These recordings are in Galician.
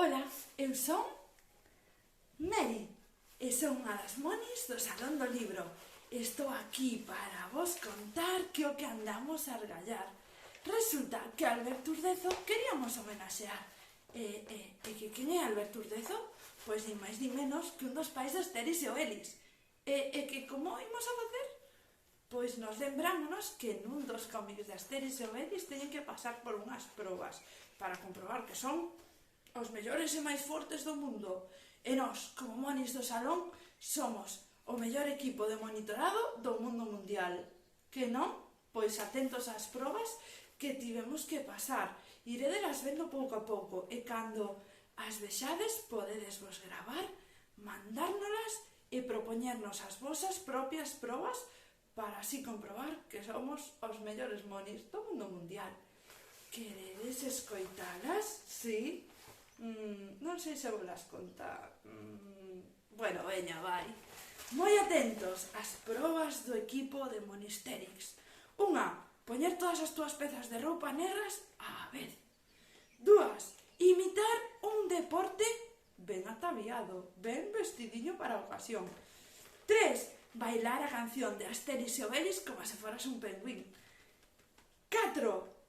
Ola, eu son Mary e son unha das monis do Salón do Libro. Estou aquí para vos contar que o que andamos a argallar. Resulta que Albert Urdezo queríamos homenaxear. Que quen é Albert Urdezo? Pois nin máis nin menos que un dos pais de Asterix e Obelix. Que como imos a facer? Pois nos lembrámonos que nun dos cómics de Asterix e Obelix teñen que pasar por unhas probas para comprobar que son os mellores e máis fortes do mundo. E nós, como monis do salón, somos o mellor equipo de monitorado do mundo mundial. Que non? Pois atentos ás probas que tivemos que pasar. Iredelas vendo pouco a pouco e cando as vexades podedes vos gravar, mandárnolas e propoñernos as vosas propias probas para así comprobar que somos os mellores monis do mundo mundial. Queredes escoitalas? Sí? Non sei se vos las contar. Bueno, veña, vai. Moi atentos ás probas do equipo de Monisterix. 1. Poñer todas as túas pezas de roupa negras á vez. 2. Imitar un deporte ben ataviado, ben vestidiño para a ocasión. 3. Bailar a canción de Asterix e Obelix como se foras un pingüín. 4.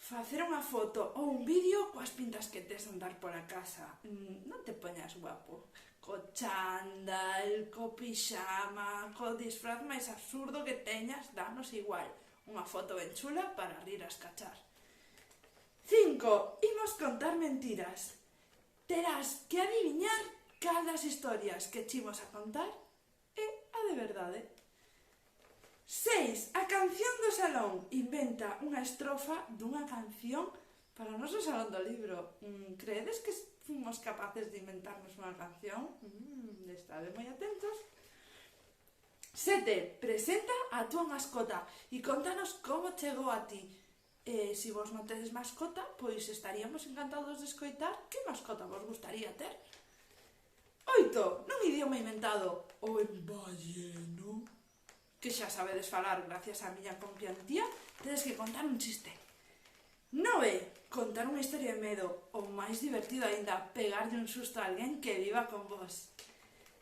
Facer unha foto ou un vídeo coas pintas que tes de andar por a casa. Non te poñas guapo. Co chándal, co pixama, co disfraz máis absurdo que teñas, danos igual. Unha foto ben chula para rir a escachar. 5. Imos contar mentiras. Terás que adiviñar cal das historias que chimos a contar é a de verdade. 6. A canción do salón. Inventa unha estrofa dunha canción para o noso salón do libro. Creedes que fomos capaces de inventarnos unha canción? Estade moi atentos. 7. Presenta a túa mascota e contanos como chegou a ti. Se vos non tedes mascota, pois estaríamos encantados de escoitar que mascota vos gustaría ter. 8. Nun idioma inventado, o en balleno, que xa sabedes falar gracias á miña confiantía, tedes que contar un chiste. 9. Contar unha historia de medo, ou máis divertido aínda, pegarlle un susto a alguén que viva con vos.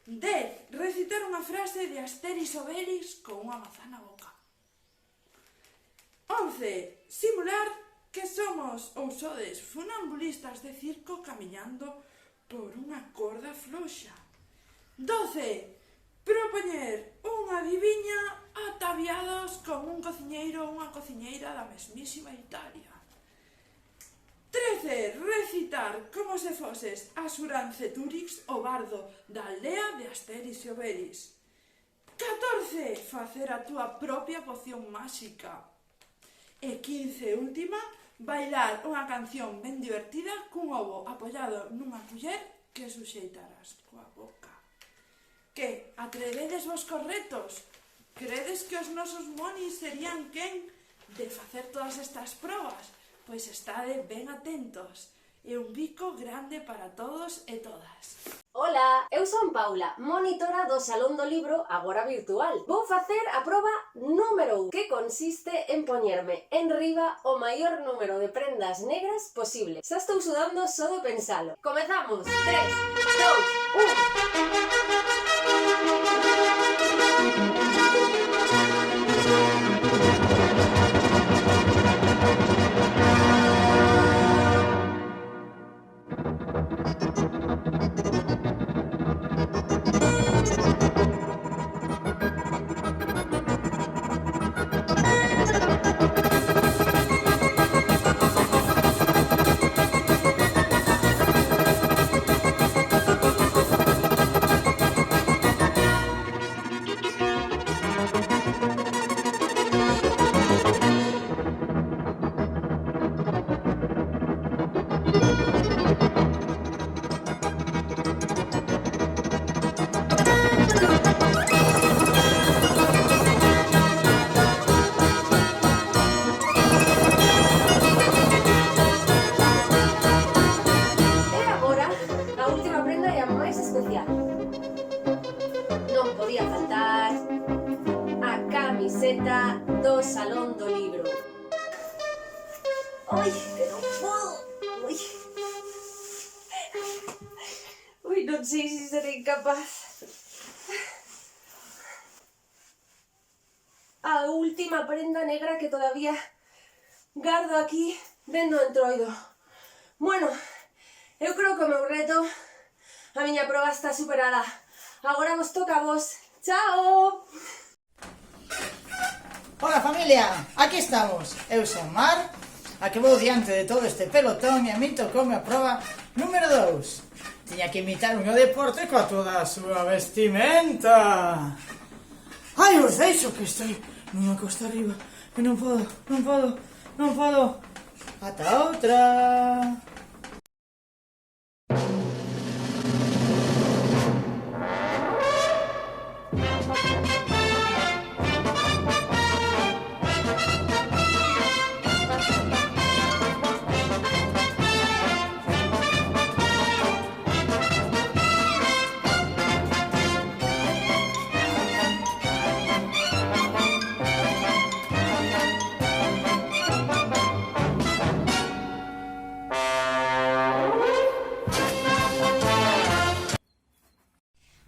10. Recitar unha frase de Asterix e Obelix con unha mazá na boca. 11. Simular que somos ou sodes funambulistas de circo camiñando por unha corda floxa. 12. Propoñer unha adiviña ataviados como un cociñeiro ou unha cociñeira da mesmísima Italia. 13. Recitar como se foses Asuranceturix, o bardo da aldea de Asterix e Obelix. 14. Facer a túa propia poción máxica. E 15. Última, bailar unha canción ben divertida cun ovo apoiado nunha culler que suxeitarás coa boca. Que? Atrevedes vos cos retos? Credes que os nosos monis serían quen de facer todas estas probas? Pois estade ben atentos. E un bico grande para todos e todas. Ola, eu son Paula, monitora do Salón do Libro, agora virtual. Vou facer a proba número 1, que consiste en poñerme en riba o maior número de prendas negras posible. Xa estou sudando só de pensalo. Comezamos! 3, 2. A última prenda é a máis especial. Non podía faltar a camiseta do Salón do Libro. Ai, que non podo. Ui. Non sei se serei capaz. A última prenda negra que todavía gardo aquí dentro do entroido. Bueno, eu creo que o meu reto, a miña proba está superada. Agora vos toca a vos. Chao! Hola familia, aquí estamos. Eu son Mar, a que vou diante de todo este pelotón e a min tocoume a proba número 2. Tiña que imitar un deporte coa toda a súa vestimenta. Ai, os deixo que estou nunha costa arriba e non podo. Ata outra.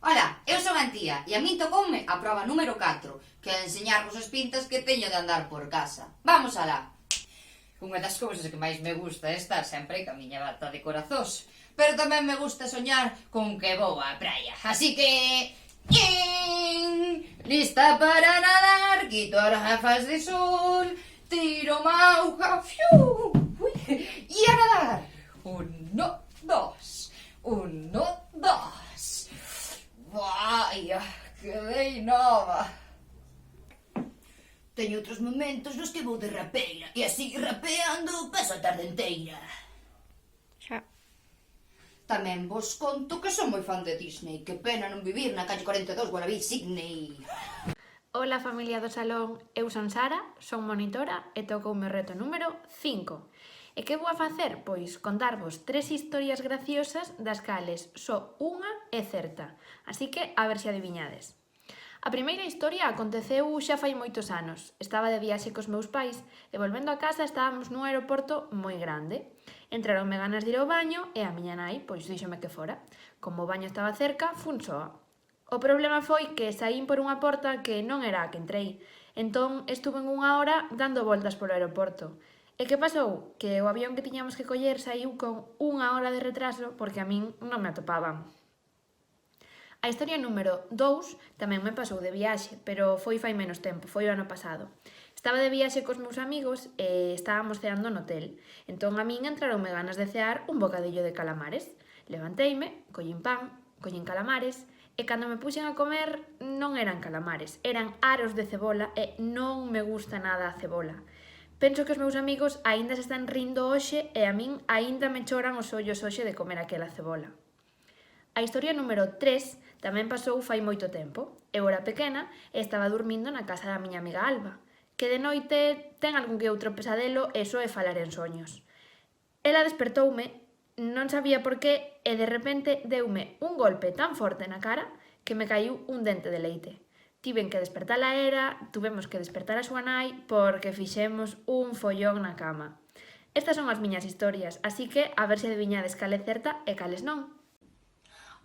Ola, eu son a Antía e a min tocoume a proba número 4, que é enseñarvos as pintas que teño de andar por casa. Vamos alá! Unha das cousas que máis me gusta é estar sempre ca miña bata de corazós, pero tamén me gusta soñar con que vou á praia. Así que... Lista para nadar, quito as gafas de sol, tiro mauca, fiu, e a nadar. 1, 2, 1, 2. Vaya, quedei nova. Teño outros momentos nos que vou de rapeira e así rapeando paso a tarde inteira. Xa. Tamén vos conto que son moi fan de Disney. Que pena non vivir na calle 42 Guarabí, Sydney. Hola familia do salón, eu son Sara, son monitora e tocoume o reto número 5. E que vou a facer? Pois contarvos 3 historias graciosas das cales só unha é certa. Así que a ver se adiviñades. A primeira historia aconteceu xa fai moitos anos. Estaba de viaxe cos meus pais e volvendo a casa estábamos nun aeroporto moi grande. Entraronme ganas de ir ao baño e a miña nai pois díxome que fora. Como o baño estaba cerca, fun soa. O problema foi que saín por unha porta que non era a que entrei. Entón estuve en unha hora dando voltas polo aeroporto. E que pasou? Que o avión que tiñamos que coller saiu con unha hora de retraso porque a min non me atopaban. A historia número 2 tamén me pasou de viaxe, pero foi fai menos tempo, foi o ano pasado. Estaba de viaxe cos meus amigos e estábamos ceando no hotel. Entón a min entraronme ganas de cear un bocadillo de calamares. Levanteime, collín pan, collín calamares e cando me puxen a comer non eran calamares, eran aros de cebola e non me gusta nada a cebola. Penso que os meus amigos aínda se están rindo hoxe e a min aínda me choran os ollos hoxe de comer aquela cebola. A historia número 3 tamén pasou fai moito tempo. Eu era pequena e estaba dormindo na casa da miña amiga Alba, que de noite ten algún que outro pesadelo e só é falar en soños. Ela despertoume, non sabía por qué, e de repente deume un golpe tan forte na cara que me caiu un dente de leite. Tiven que despertala era, tuvemos que despertar a súa nai porque fixemos un follón na cama. Estas son as miñas historias, así que a ver se adiviñades cal é certa e cales non.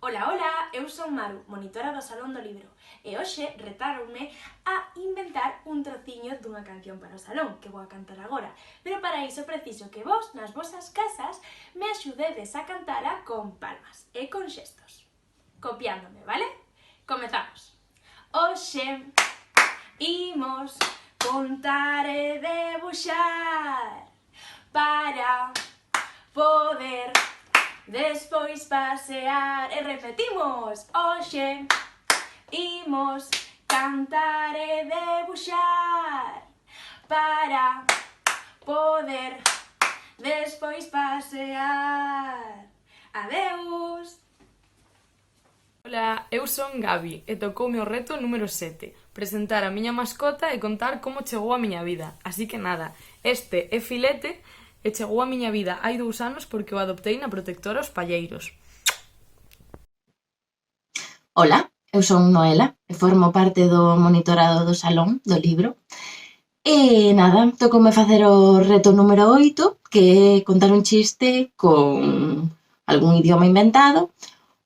Ola, ola, eu son Maru, monitora do Salón do Libro, e hoxe retáronme a inventar un trociño dunha canción para o salón, que vou a cantar agora. Pero para iso preciso que vos, nas vosas casas, me axudedes a cantala con palmas e con xestos. Copiándome, vale? Comezamos. Hoxe imos contar e debuxar para poder despois pasear e repetimos. Hoxe imos cantar e debuxar para poder despois pasear. Adeus! Ola, eu son Gabi e tocoume o reto número 7, presentar a miña mascota e contar como chegou a miña vida. Así que nada, este é Filete e chegou a miña vida hai 2 anos porque o adoptei na protectora Os Palleiros. Ola, eu son Noela e formo parte do monitorado do Salón do Libro. E nada, tocoume facer o reto número 8, que é contar un chiste con algún idioma inventado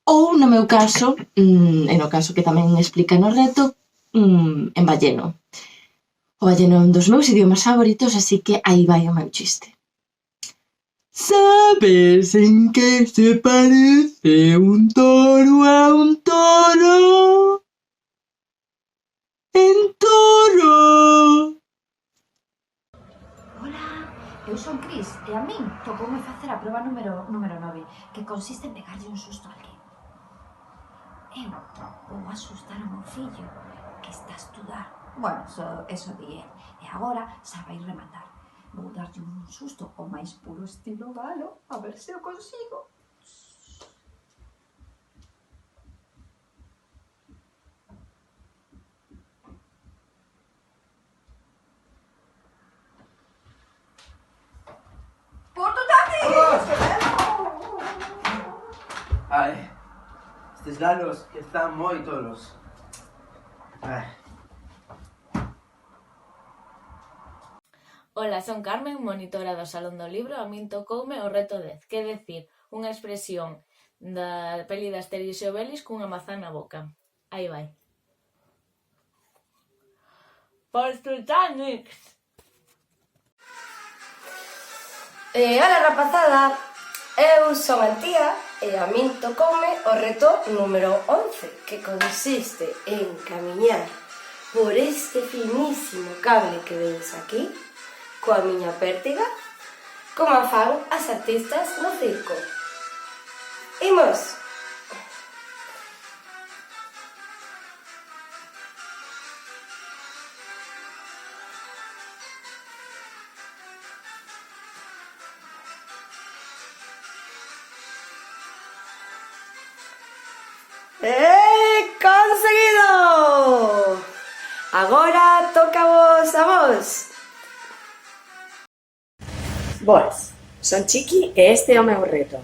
ou, no meu caso, e no caso que tamén explica no reto, en balleno. O balleno é un dos meus idiomas favoritos, así que aí vai o meu chiste. ¿Sabes en qué se parece un toro a un toro? En toro. Ola, eu son Cris e a min tocoume facer a proba número 9, que consiste en pegarlle un susto a alguén. Eu vou asustar ao meu fillo, que está a estudar. Bueno, eso di el. E agora xa vai rematar. Vou darlle un susto ao máis puro estilo galo, a ver se o consigo. Ai, estes galos que están moi tolos. Ai. Ola, son Carmen, monitora do Salón do Libro. A min tocoume o reto 10, que é dicir unha expresión da peli de Asterix e Obelix cunha mazá na boca. Aí vai. Por Titanic. Ola rapazada, eu son Antía e a min tocoume o reto número 11, que consiste en camiñar por este finísimo cable que vedes aquí, coa miña pértiga, como fan as artistas no circo. Imos! Conseguido! Agora tocavos a vos. Boas, son Chiqui e este é o meu reto.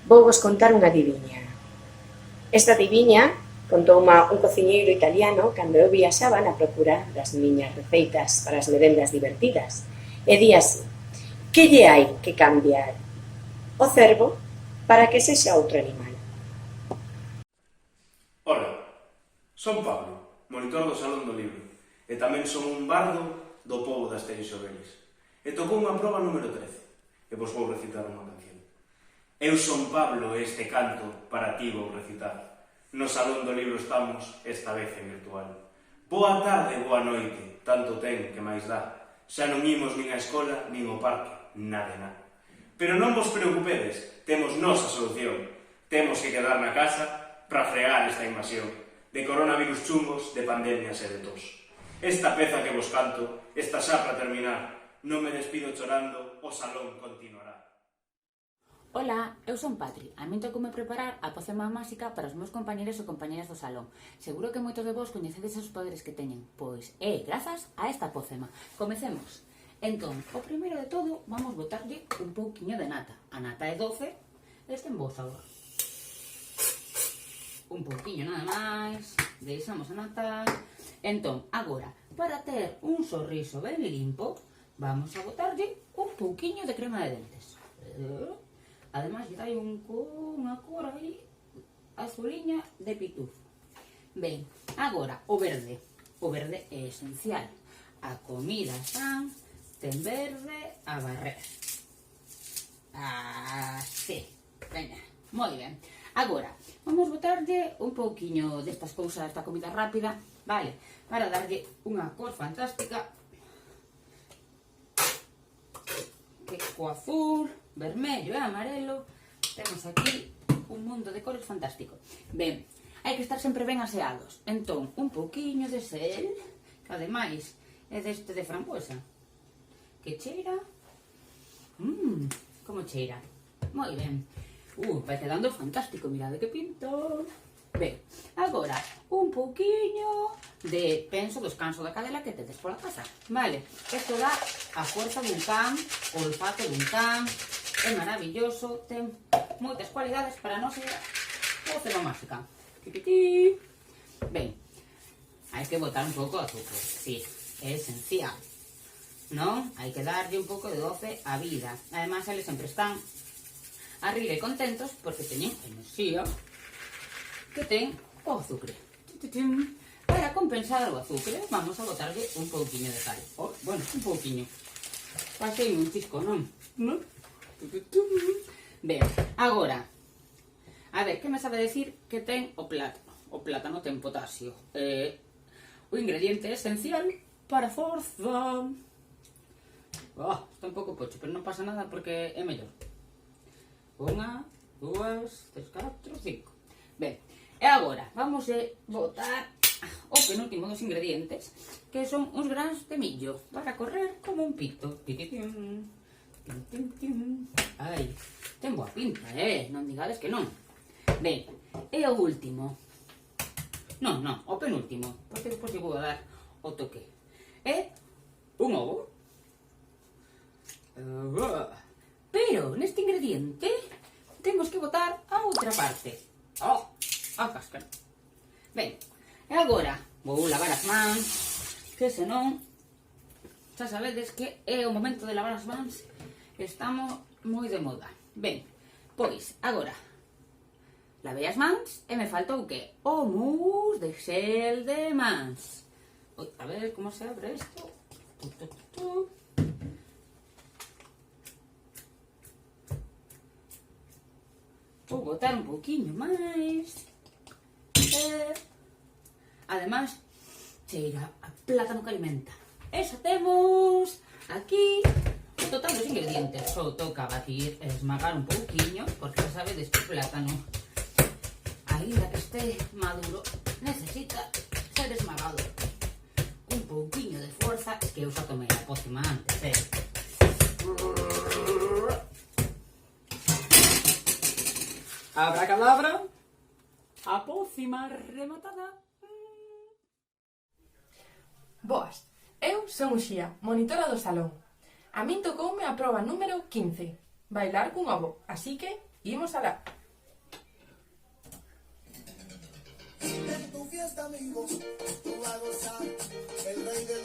Vou vos contar unha adiviña. Esta adiviña contouma un cociñeiro italiano cando eu viaxaba na procura das miñas receitas para as merendas divertidas. E di así: que lle hai que cambiar o cervo para que sexa outro animal? Ola, son Pablo, monitor do Salón do Libro, e tamén son un bardo do pobo de Asterix e Obelix. E tocou unha proba número 13, e vos vou recitar unha canción. Eu son Pablo e este canto para ti vou recitar. No Salón do Libro estamos, esta vez en virtual. Boa tarde, boa noite, tanto ten que máis dá. Xa non imos nin a escola, nin ao parque, nada de nada. Pero non vos preocupedes, temos nosa solución. Temos que quedar na casa para fregar esta invasión de coronavirus chungos, de pandemias e de tos. Esta peza que vos canto está xa para terminar. Non me despido chorando, o salón continuará. Ola, eu son Patri. A min tocoume preparar a pócema máxica para os meus compañeros e compañeras do salón. Seguro que moitos de vos coñecedes os poderes que teñen. Pois é grazas a esta pócema. Comecemos. Entón, o primeiro de todo, vamos botarlle un pouquiño de nata. A nata é doce, este en voz agora. Un pouquiño nada máis, deixamos a nata. Entón, agora, para ter un sorriso ben limpo, vamos a botarlle un pouquiño de crema de dentes. Ademais, lle dai unha cor aí azuliña de pitufo. Ben, agora, o verde. O verde é esencial. A comida san ten verde a barrer. Así. Veña, moi ben. Agora, vamos botarlle un pouquiño destas cousas, esta comida rápida, vale, para darlle unha cor fantástica. Que co azul, vermello e amarelo temos aquí un mundo de cores fantástico. Ben, hai que estar sempre ben aseados. Entón, un pouquiño de sel, que ademais é deste de frambuesa, que cheira... como cheira? Moi ben. Vai quedando fantástico, mirade que pinto. Ben, agora, un pouquiño de penso do escanso da cadela que tedes pola casa. Vale, isto dá a forza dun can, o olfato dun can, é maravilloso, ten moitas cualidades para non ser pócema máxica. Ben, hai que botar un pouco de azúcar, sí, é esencial, non? Hai que darlle un pouco de doce á vida. Ademais, eles sempre están arriba e contentos porque teñen enerxía que ten o azúcar. Para compensar o azúcar, vamos a botarlle un pouquiño de sal. Bueno, un pouquiño. Pasei un chisco, non? Ben, agora, a ver, que me sabe decir que ten o plátano? O plátano ten potasio. O ingrediente esencial para a forza. Está un pouco pocho, pero non pasa nada porque é mellor. 1, 2, 3, 4, 5. Ben, e agora vamos a botar o penúltimo dos ingredientes, que son uns grans de millo, para correr como un pito. Ai, ten boa pinta, non digades que non. Ben, e o último. Non, o penúltimo, porque despois lle vou a dar o toque. É un ovo. Pero neste ingrediente temos que botar a outra parte. A cáscara. Ben, e agora vou lavar as mans, que senón xa sabedes que é o momento de lavar as mans. Estamos moi de moda. Ben, pois, agora lavei as mans e me faltou que? O mousse de xel de mans. A ver como se abre isto. Vou botar un pouquiño máis. Ademais, cheira a plátano que alimenta. E xa temos aquí o total dos ingredientes. Só toca batir e esmagar un pouquiño, porque xa sabedes que o plátano, aínda que este maduro, necesita ser esmagado. Un pouquiño de forza, es que eu xa tomei a pócima antes, Abracadabra, a pócima rematada. Boas, eu son Uxía, monitora do salón. A min tocoume a proba número 15, bailar cun ovo, así que imos alá. En tu fiesta, amigos, tú vas a gozar, el rey del